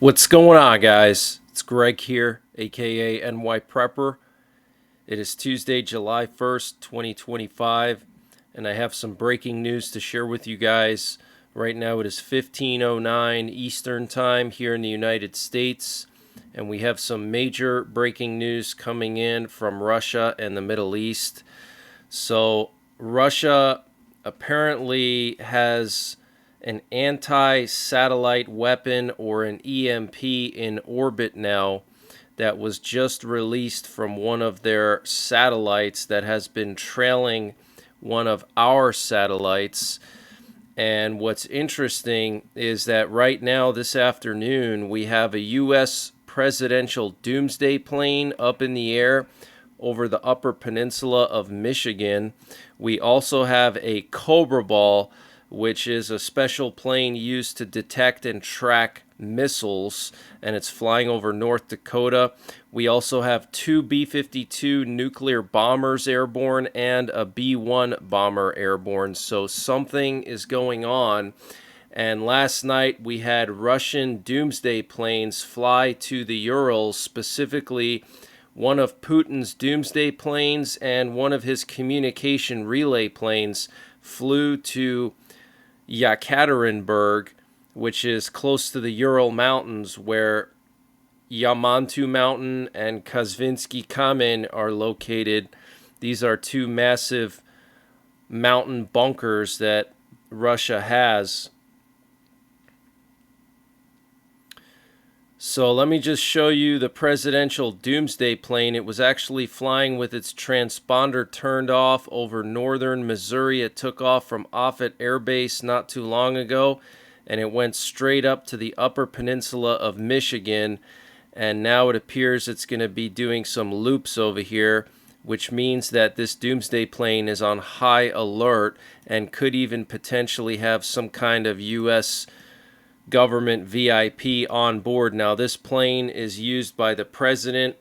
What's going on, guys? It's Greg here, aka NYPrepper. It is Tuesday, July 1st, 2025, and I have some breaking news to share with you guys. Right now it is 15:09 Eastern Time here in the United States, and we have some major breaking news coming in from Russia and the Middle East. So, Russia apparently has an anti-satellite weapon, or an E.M.P, in orbit now that was just released from one of their satellites that has been trailing one of our satellites. And what's interesting is that right now, this afternoon, we have a U.S. presidential Doomsday plane up in the air over the Upper Peninsula of Michigan. We also have a Cobra Ball, which is a special plane used to detect and track missiles, and it's flying over North Dakota. We also have two B-52 nuclear bombers airborne and a B-1 bomber airborne, so something is going on. And last night we had Russian Doomsday planes fly to the Urals, specifically one of Putin's Doomsday planes and one of his communication relay planes flew to Yekaterinburg, which is close to the Ural Mountains, where Yamantu Mountain and Kazvinsky Kamen are located. These are two massive mountain bunkers that Russia has. So let me just show you the presidential Doomsday plane. It was actually flying with its transponder turned off over northern Missouri. It took off from Offutt Air Base not too long ago, and it went straight up to the Upper Peninsula of Michigan. And now it appears it's going to be doing some loops over here, which means that this Doomsday plane is on high alert and could even potentially have some kind of U.S. government VIP on board. Now, this plane is used by the president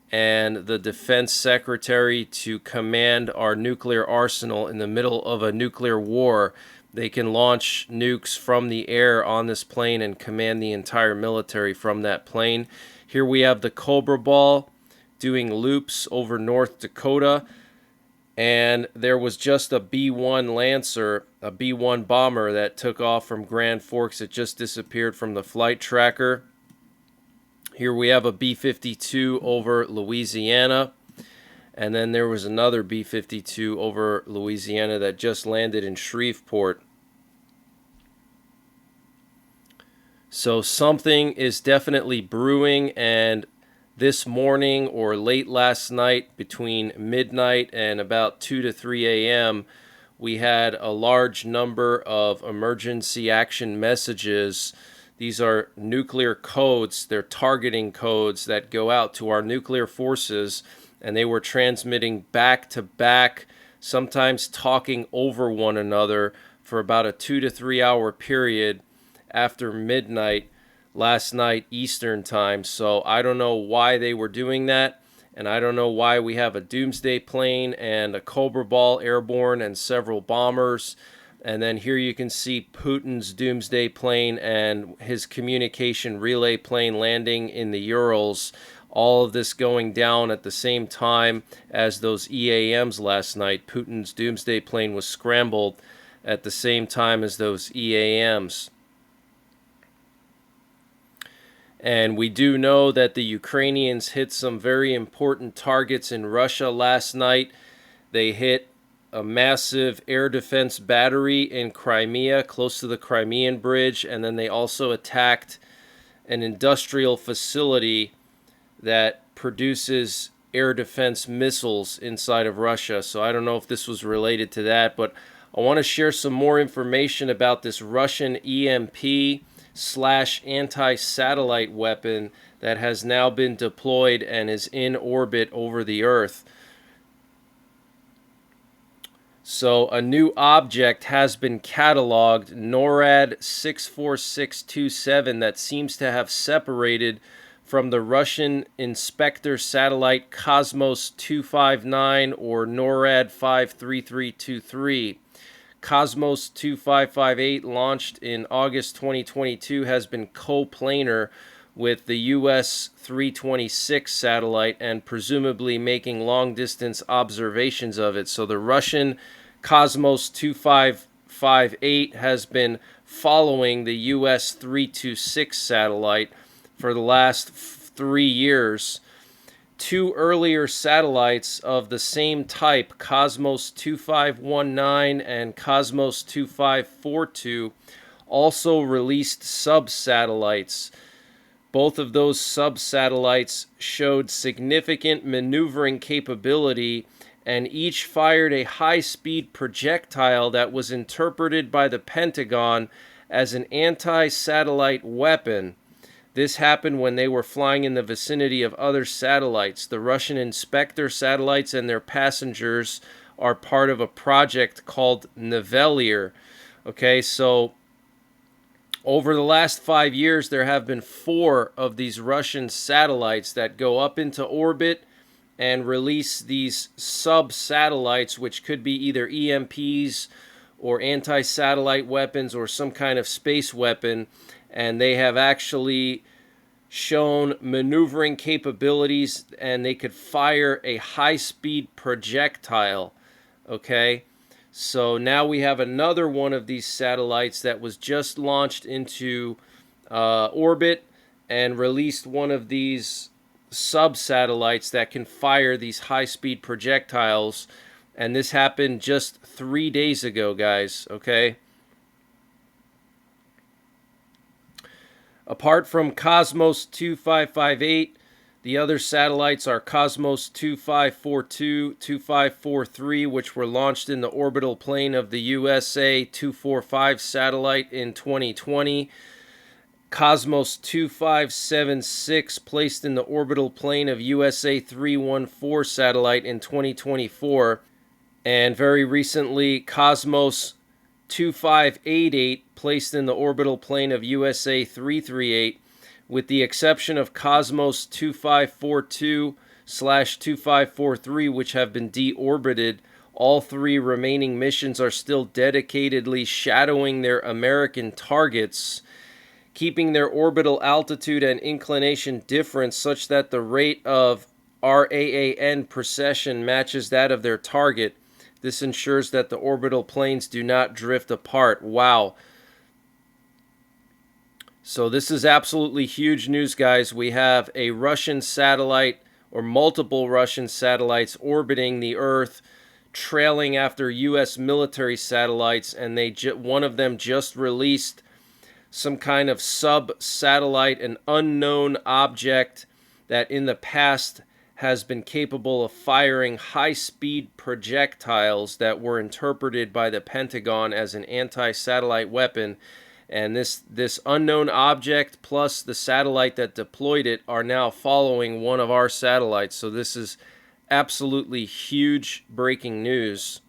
and the defense secretary to command our nuclear arsenal in the middle of a nuclear war. They can launch nukes from the air on this plane and command the entire military from that plane. Here we have the Cobra Ball doing loops over North Dakota. And there was just a B-1 Lancer, a B-1 bomber that took off from Grand Forks. It just disappeared from the flight tracker. Here we have a B-52 over Louisiana. And then there was another B-52 over Louisiana that just landed in Shreveport. So something is definitely brewing, and this morning or late last night, between midnight and about 2 to 3 a.m., we had a large number of emergency action messages. These are nuclear codes. They're targeting codes that go out to our nuclear forces, and they were transmitting back to back, sometimes talking over one another for about a 2 to 3 hour period after midnight last night Eastern Time. So I don't know why they were doing that, and I don't know why we have a Doomsday plane and a Cobra Ball airborne and several bombers. And then here you can see Putin's Doomsday plane and his communication relay plane landing in the Urals. All of this going down at the same time as those EAMs last night. Putin's Doomsday plane was scrambled at the same time as those EAMs. And we do know that the Ukrainians hit some very important targets in Russia last night. They hit a massive air defense battery in Crimea, close to the Crimean Bridge, and then they also attacked an industrial facility that produces air defense missiles inside of Russia. So I don't know if this was related to that, but I want to share some more information about this Russian E.M.P. / anti-satellite weapon that has now been deployed and is in orbit over the Earth. So a new object has been cataloged, NORAD 64627, that seems to have separated from the Russian Inspector satellite Cosmos 259 or NORAD 53323. Cosmos 2558, launched in August 2022, has been coplanar with the US 326 satellite and presumably making long-distance observations of it. So the Russian Cosmos 2558 has been following the US 326 satellite for the last 3 years. Two earlier satellites of the same type, Cosmos 2519 and Cosmos 2542, also released sub-satellites. Both of those sub-satellites showed significant maneuvering capability, and each fired a high-speed projectile that was interpreted by the Pentagon as an anti-satellite weapon. This happened when they were flying in the vicinity of other satellites. The Russian inspector satellites and their passengers are part of a project called Nivelier. Okay, so over the last 5 years, there have been 4 of these Russian satellites that go up into orbit and release these sub-satellites, which could be either E.M.Ps or anti-satellite weapons or some kind of space weapon. And they have actually shown maneuvering capabilities, and they could fire a high-speed projectile. Okay, so now we have another one of these satellites that was just launched into orbit and released one of these sub-satellites that can fire these high-speed projectiles. And this happened just 3 days ago, guys. Okay. Apart from Cosmos 2558, the other satellites are Cosmos 2542, 2543, which were launched in the orbital plane of the USA 245 satellite in 2020. Cosmos 2576 placed in the orbital plane of USA 314 satellite in 2024. And very recently, Cosmos 2588 placed in the orbital plane of USA 338, with the exception of Cosmos 2542/2543, which have been deorbited. All 3 remaining missions are still dedicatedly shadowing their American targets, keeping their orbital altitude and inclination different such that the rate of RAAN precession matches that of their target. This ensures that the orbital planes do not drift apart. Wow. So this is absolutely huge news, guys. We have a Russian satellite, or multiple Russian satellites, orbiting the Earth, trailing after U.S. military satellites, and one of them just released some kind of sub-satellite, an unknown object that in the past has been capable of firing high-speed projectiles that were interpreted by the Pentagon as an anti-satellite weapon. And this unknown object plus the satellite that deployed it are now following one of our satellites. So this is absolutely huge breaking news.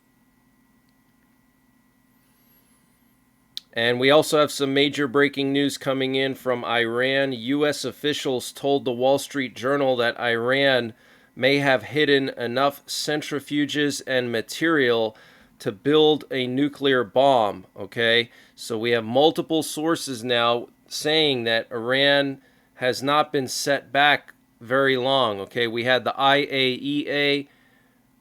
And we also have some major breaking news coming in from Iran. U.S. officials told the Wall Street Journal that Iran may have hidden enough centrifuges and material to build a nuclear bomb. Okay, so we have multiple sources now saying that Iran has not been set back very long. Okay, we had the IAEA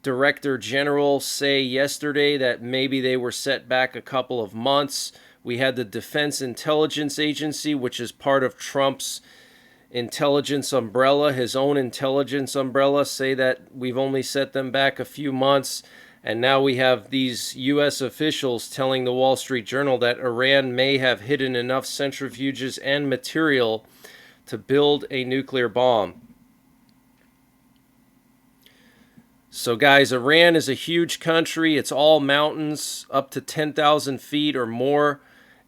Director General say yesterday that maybe they were set back a couple of months. We had the Defense Intelligence Agency, which is part of Trump's intelligence umbrella, his own intelligence umbrella, say that we've only set them back a few months. And now we have these U.S. officials telling the Wall Street Journal that Iran may have hidden enough centrifuges and material to build a nuclear bomb. So guys, Iran is a huge country. It's all mountains up to 10,000 feet or more.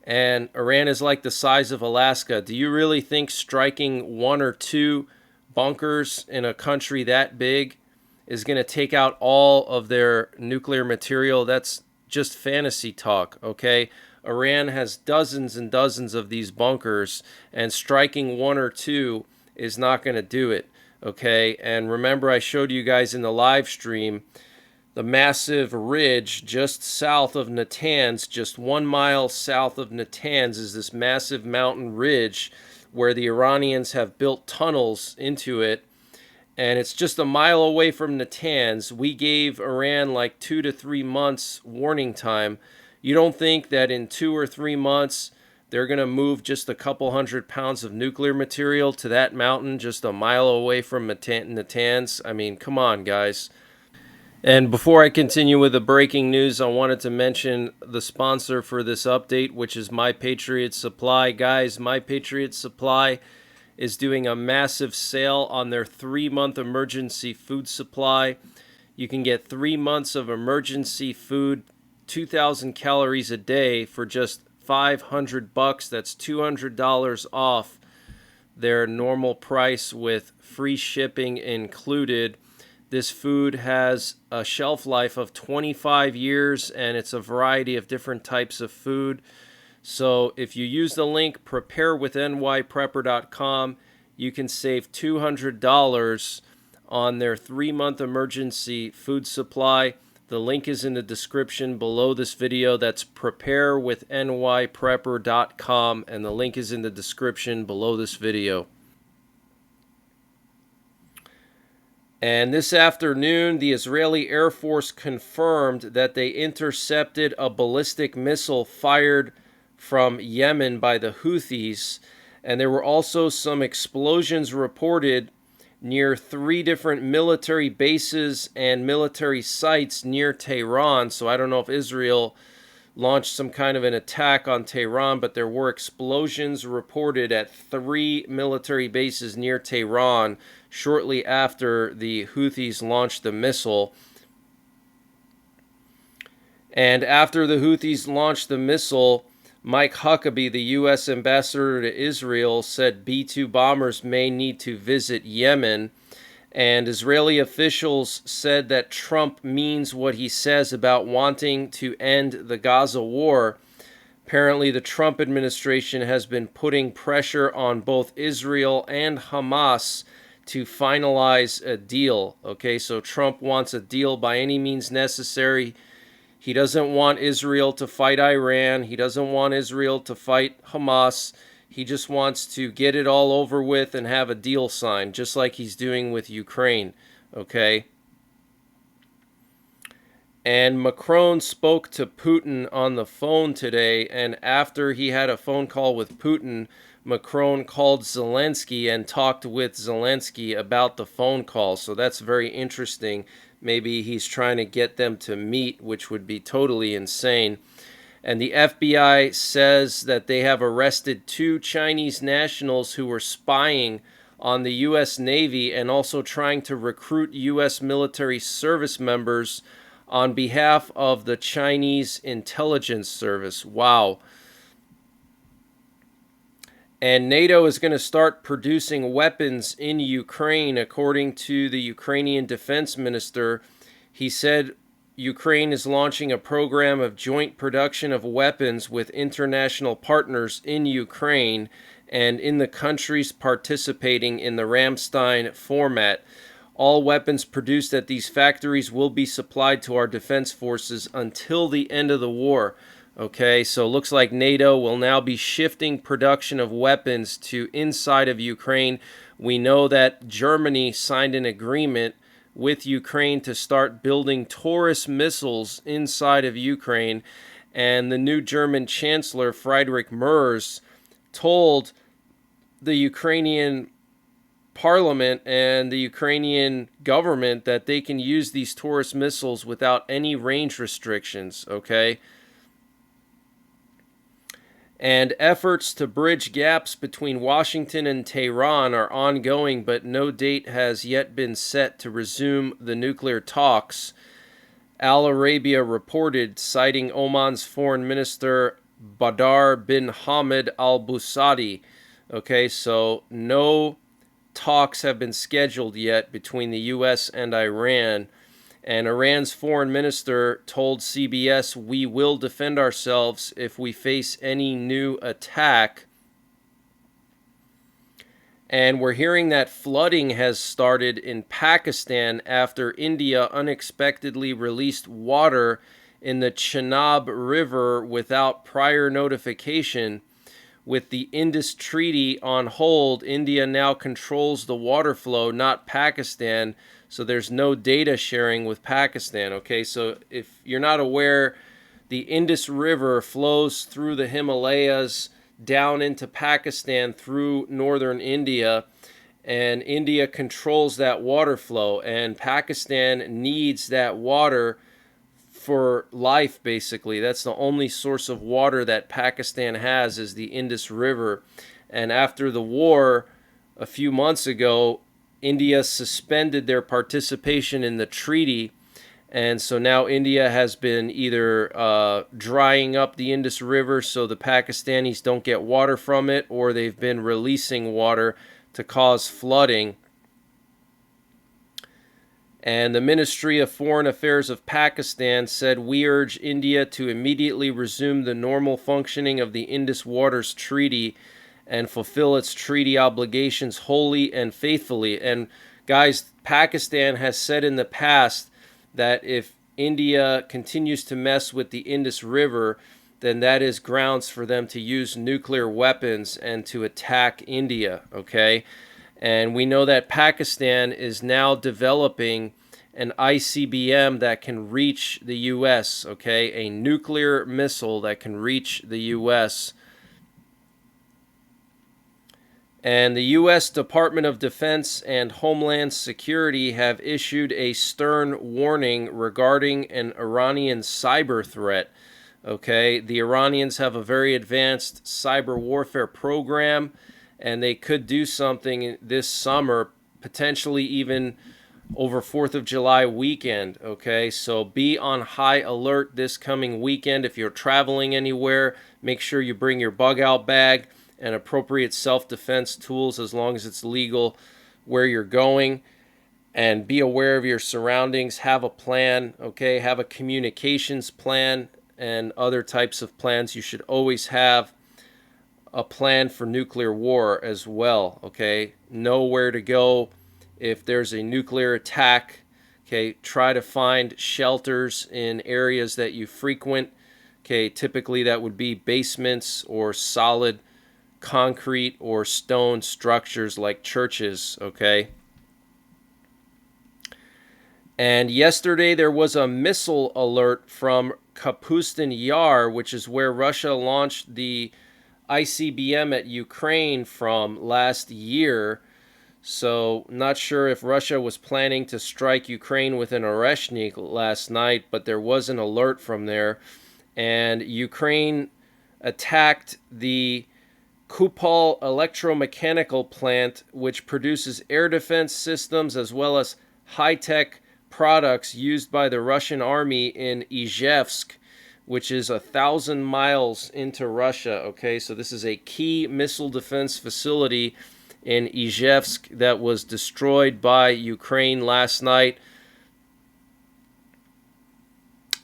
And Iran is like the size of Alaska. Do you really think striking 1 or 2 bunkers in a country that big is going to take out all of their nuclear material? That's just fantasy talk, okay? Iran has dozens and dozens of these bunkers, and striking 1 or 2 is not going to do it, okay? And remember, I showed you guys in the live stream the massive ridge just south of Natanz, just 1 mile south of Natanz is this massive mountain ridge where the Iranians have built tunnels into it. And it's just a mile away from Natanz. We gave Iran like 2 to 3 months warning time. You don't think that in 2 or 3 months they're going to move just a couple hundred pounds of nuclear material to that mountain just a mile away from Natanz? I mean, come on, guys. And before I continue with the breaking news, I wanted to mention the sponsor for this update, which is My Patriot Supply. Guys, My Patriot Supply is doing a massive sale on their 3-month emergency food supply. You can get 3 months of emergency food, 2,000 calories a day for just $500. That's $200 off their normal price with free shipping included. This food has a shelf life of 25 years, and it's a variety of different types of food. So if you use the link preparewithNYPrepper.com, you can save $200 on their 3-month emergency food supply. The link is in the description below this video. That's preparewithNYPrepper.com, and the link is in the description below this video. And this afternoon, the Israeli Air Force confirmed that they intercepted a ballistic missile fired from Yemen by the Houthis. And there were also some explosions reported near 3 different military bases and military sites near Tehran. So I don't know if Israel launched some kind of an attack on Tehran, but there were explosions reported at 3 military bases near Tehran shortly after the Houthis launched the missile. And after the Houthis launched the missile, Mike Huckabee, the U.S. ambassador to Israel, said B-2 bombers may need to visit Yemen. And Israeli officials said that Trump means what he says about wanting to end the Gaza war. Apparently, the Trump administration has been putting pressure on both Israel and Hamas to finalize a deal. Okay, so Trump wants a deal by any means necessary. He doesn't want Israel to fight Iran. He doesn't want Israel to fight Hamas. He just wants to get it all over with and have a deal signed, just like he's doing with Ukraine, okay? And Macron spoke to Putin on the phone today, and after he had a phone call with Putin, Macron called Zelensky and talked with Zelensky about the phone call. So that's very interesting. Maybe he's trying to get them to meet, which would be totally insane. And the FBI says that they have arrested 2 Chinese nationals who were spying on the U.S. Navy and also trying to recruit U.S. military service members on behalf of the Chinese intelligence service. Wow. And NATO is going to start producing weapons in Ukraine, according to the Ukrainian defense minister. He said Ukraine is launching a program of joint production of weapons with international partners in Ukraine and in the countries participating in the Ramstein format. All weapons produced at these factories will be supplied to our defense forces until the end of the war. Okay, so looks like NATO will now be shifting production of weapons to inside of Ukraine. We know that Germany signed an agreement with Ukraine to start building Taurus missiles inside of Ukraine. And the new German Chancellor, Friedrich Merz, told the Ukrainian parliament and the Ukrainian government that they can use these Taurus missiles without any range restrictions, okay? And efforts to bridge gaps between Washington and Tehran are ongoing, but no date has yet been set to resume the nuclear talks. Al Arabiya reported, citing Oman's foreign minister Badr bin Hamid al-Busadi. Okay, so no talks have been scheduled yet between the U.S. and Iran. And Iran's foreign minister told CBS, "We will defend ourselves if we face any new attack." And we're hearing that flooding has started in Pakistan after India unexpectedly released water in the Chenab River without prior notification. with the Indus Treaty on hold, India now controls the water flow, not Pakistan. So there's no data sharing with Pakistan. Okay, so if you're not aware, the Indus River flows through the Himalayas down into Pakistan through northern India, and India controls that water flow, and Pakistan needs that water for life, basically. That's the only source of water that Pakistan has, is the Indus River. And after the war a few months ago, India suspended their participation in the treaty, and so now India has been either drying up the Indus River so the Pakistanis don't get water from it, or they've been releasing water to cause flooding. And the Ministry of Foreign Affairs of Pakistan said, "We urge India to immediately resume the normal functioning of the Indus Waters Treaty and fulfill its treaty obligations wholly and faithfully." And guys, Pakistan has said in the past that if India continues to mess with the Indus River, then that is grounds for them to use nuclear weapons and to attack India, okay? And we know that Pakistan is now developing an ICBM that can reach the U.S., okay? A nuclear missile that can reach the U.S. And the U.S. Department of Defense and Homeland Security have issued a stern warning regarding an Iranian cyber threat. Okay, the Iranians have a very advanced cyber warfare program, and they could do something this summer, potentially even over 4th of July weekend. Okay, so be on high alert this coming weekend. If you're traveling anywhere, make sure you bring your bug out bag and appropriate self-defense tools, as long as it's legal where you're going. And be aware of your surroundings. Have a plan, okay? Have a communications plan and other types of plans. You should always have a plan for nuclear war as well, okay? Know where to go if there's a nuclear attack, okay? Try to find shelters in areas that you frequent, okay? Typically that would be basements or solid concrete or stone structures like churches, okay? And yesterday there was a missile alert from Kapustin Yar, which is where Russia launched the ICBM at Ukraine from last year. So not sure if Russia was planning to strike Ukraine with an Oreshnik last night, but there was an alert from there. And Ukraine attacked the Kupol electromechanical plant, which produces air defense systems as well as high-tech products used by the Russian army in Izhevsk, which is 1,000 miles into Russia. Okay, so this is a key missile defense facility in Izhevsk that was destroyed by Ukraine last night.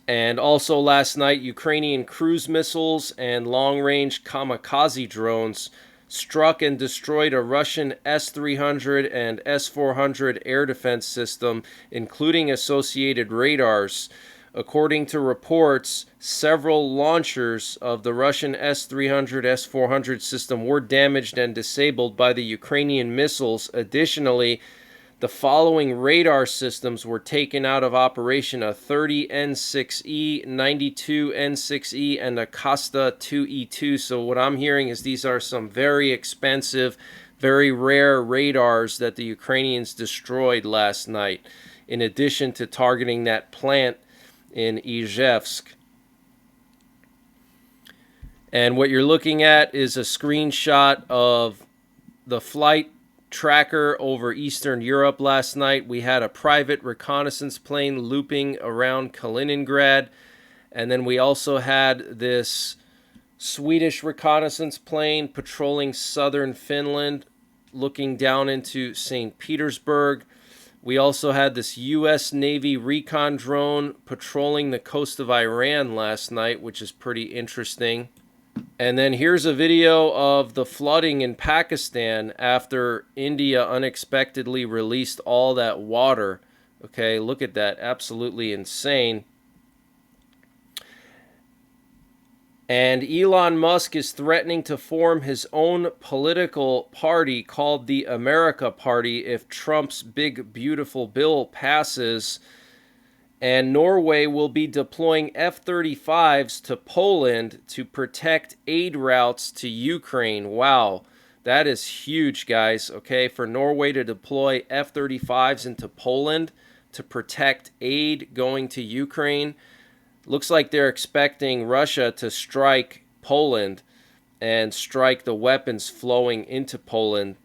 And also last night, Ukrainian cruise missiles and long-range kamikaze drones struck and destroyed a Russian S-300 and S-400 air defense system, including associated radars. According to reports, several launchers of the Russian S-300, S-400 system were damaged and disabled by the Ukrainian missiles. Additionally, the following radar systems were taken out of operation: a 30 N6E, 92 N6E, and a Costa 2E2. So what I'm hearing is these are some very expensive, very rare radars that the Ukrainians destroyed last night, in addition to targeting that plant in Izhevsk. And what you're looking at is a screenshot of the flight tracker over Eastern Europe last night. We had a private reconnaissance plane looping around Kaliningrad, and then we also had this Swedish reconnaissance plane patrolling southern Finland, looking down into St. Petersburg. We also had this U.S. Navy recon drone patrolling the coast of Iran last night, which is pretty interesting. And then here's a video of the flooding in Pakistan after India unexpectedly released all that water. Okay, look at that. Absolutely insane. And Elon Musk is threatening to form his own political party called the America Party if Trump's big, beautiful bill passes. And Norway will be deploying F-35s to Poland to protect aid routes to Ukraine. Wow, that is huge, guys. Okay, for Norway to deploy F-35s into Poland to protect aid going to Ukraine. Looks like they're expecting Russia to strike Poland and strike the weapons flowing into Poland.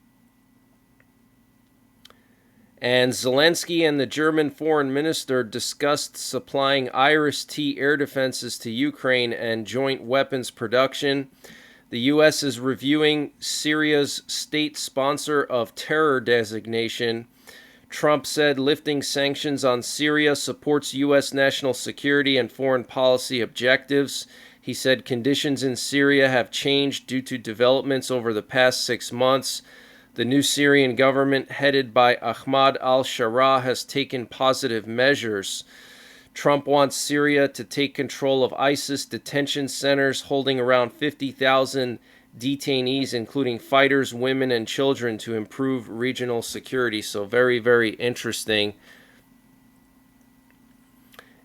And Zelensky and the German foreign minister discussed supplying Iris-T air defenses to Ukraine and joint weapons production. The U.S. is reviewing Syria's state sponsor of terror designation. Trump said lifting sanctions on Syria supports U.S. national security and foreign policy objectives. He said conditions in Syria have changed due to developments over the past 6 months. The new Syrian government, headed by Ahmad al-Shara, has taken positive measures. Trump wants Syria to take control of ISIS detention centers holding around 50,000 detainees, including fighters, women, and children, to improve regional security. So very, very interesting.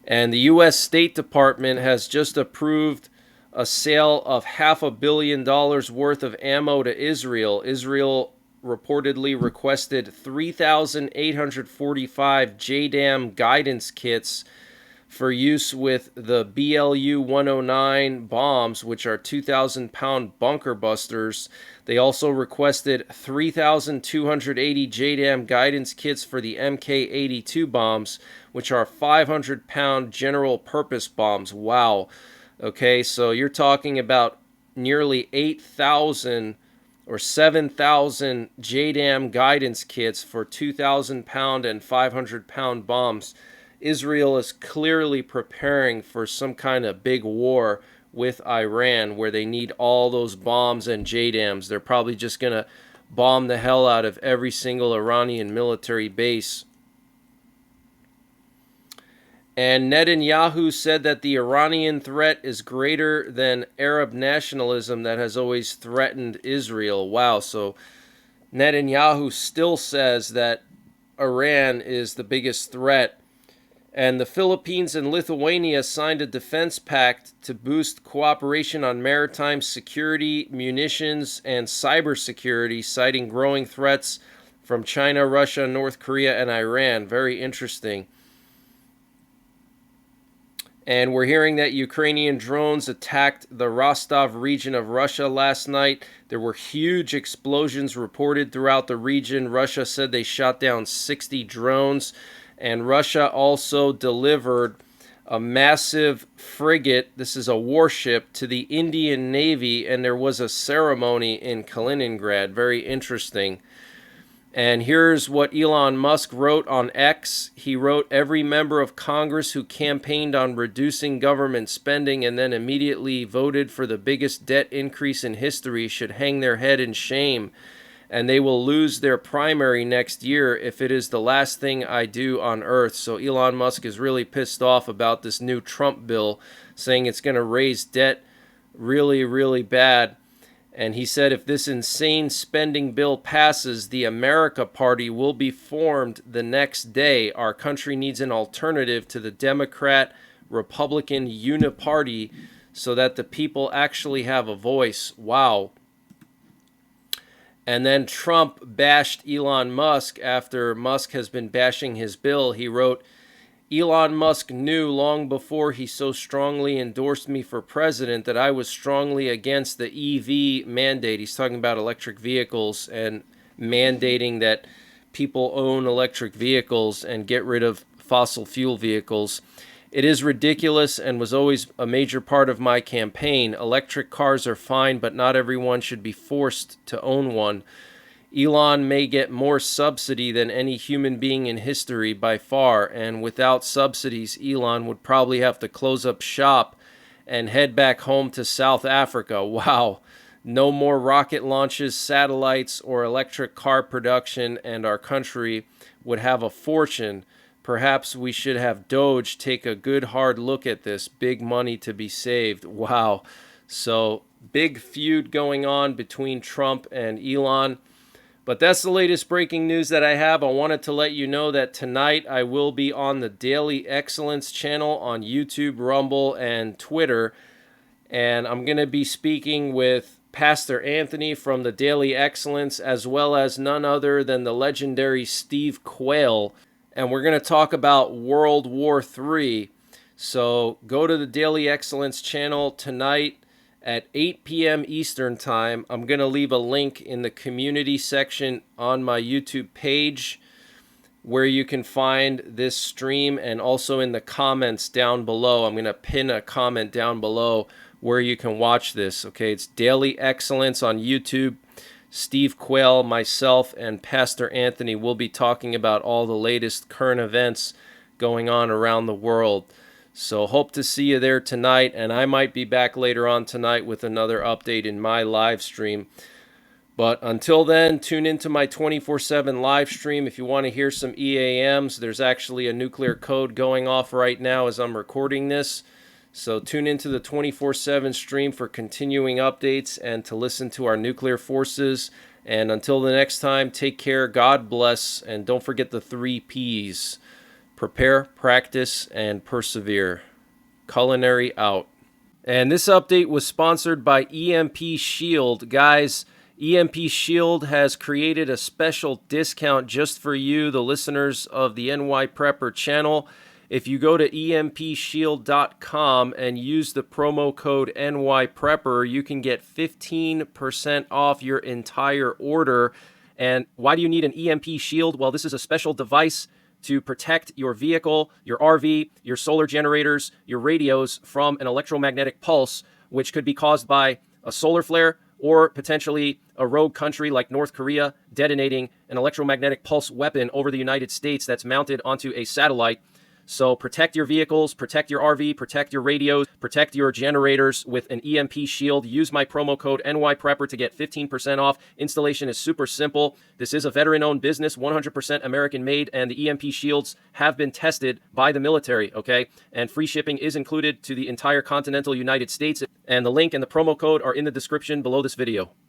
And the U.S. State Department has just approved a sale of $500 million worth of ammo to Israel. Israel reportedly requested 3,845 JDAM guidance kits for use with the BLU-109 bombs, which are 2,000-pound bunker busters. They also requested 3,280 JDAM guidance kits for the MK-82 bombs, which are 500-pound general-purpose bombs. Wow. Okay, so you're talking about nearly 8,000 or 7,000 JDAM guidance kits for 2,000-pound and 500-pound bombs. Israel is clearly preparing for some kind of big war with Iran where they need all those bombs and JDAMs. They're probably just going to bomb the hell out of every single Iranian military base. And Netanyahu said that the Iranian threat is greater than Arab nationalism that has always threatened Israel. Wow, so Netanyahu still says that Iran is the biggest threat. And the Philippines and Lithuania signed a defense pact to boost cooperation on maritime security, munitions, and cybersecurity, citing growing threats from China, Russia, North Korea, and Iran. Very interesting. And we're hearing that Ukrainian drones attacked the Rostov region of Russia last night. There were huge explosions reported throughout the region. Russia said they shot down 60 drones. And Russia also delivered a massive frigate, this is a warship, to the Indian Navy, and there was a ceremony in Kaliningrad. Very interesting. And here's what Elon Musk wrote on X. He wrote, "Every member of Congress who campaigned on reducing government spending and then immediately voted for the biggest debt increase in history should hang their head in shame. And they will lose their primary next year if it is the last thing I do on earth." So Elon Musk is really pissed off about this new Trump bill, saying it's going to raise debt really, really bad. And he said if this insane spending bill passes, the America Party will be formed the next day. Our country needs an alternative to the Democrat-Republican uniparty so that the people actually have a voice. Wow. And then Trump bashed Elon Musk after Musk has been bashing his bill. He wrote, "Elon Musk knew long before he so strongly endorsed me for president that I was strongly against the EV mandate." He's talking about electric vehicles and mandating that people own electric vehicles and get rid of fossil fuel vehicles. "It is ridiculous and was always a major part of my campaign. Electric cars are fine, but not everyone should be forced to own one. Elon may get more subsidy than any human being in history by far, and without subsidies, Elon would probably have to close up shop and head back home to South Africa." Wow. No more rocket launches, satellites, or electric car production, and our country would have a fortune. Perhaps we should have Doge take a good hard look at this. Big money to be saved. Wow. So big feud going on between Trump and Elon. But that's the latest breaking news that I have. I wanted to let you know that tonight I will be on the Daily Excellence channel on YouTube, Rumble, and Twitter. And I'm going to be speaking with Pastor Anthony from the Daily Excellence, as well as none other than the legendary Steve Quayle. And we're going to talk about World War III. So go to the Daily Excellence channel tonight at 8 p.m. Eastern Time. I'm going to leave a link in the community section on my YouTube page where you can find this stream, and also in the comments down below. I'm going to pin a comment down below where you can watch this. Okay, it's Daily Excellence on YouTube. Steve Quayle, myself, and Pastor Anthony will be talking about all the latest current events going on around the world. So hope to see you there tonight, and I might be back later on tonight with another update in my live stream. But until then, tune into my 24/7 live stream if you want to hear some EAMs. There's actually a nuclear code going off right now as I'm recording this. So tune into the 24/7 stream for continuing updates and to listen to our nuclear forces. And until the next time, take care, God bless, and don't forget the 3 Ps. Prepare, practice, and persevere. Culinary out. And this update was sponsored by E.M.P Shield. Guys, E.M.P Shield has created a special discount just for you, the listeners of the NYPrepper channel. If you go to empshield.com and use the promo code NYPrepper, you can get 15% off your entire order. And why do you need an E.M.P Shield? Well, this is a special device to protect your vehicle, your RV, your solar generators, your radios from an electromagnetic pulse, which could be caused by a solar flare or potentially a rogue country like North Korea detonating an electromagnetic pulse weapon over the United States that's mounted onto a satellite. So protect your vehicles, protect your RV, protect your radios, protect your generators with an E.M.P Shield. Use my promo code NYPrepper to get 15% off. Installation is super simple. This is a veteran-owned business, 100% American-made, and the E.M.P Shields have been tested by the military, okay? And free shipping is included to the entire continental United States. And the link and the promo code are in the description below this video.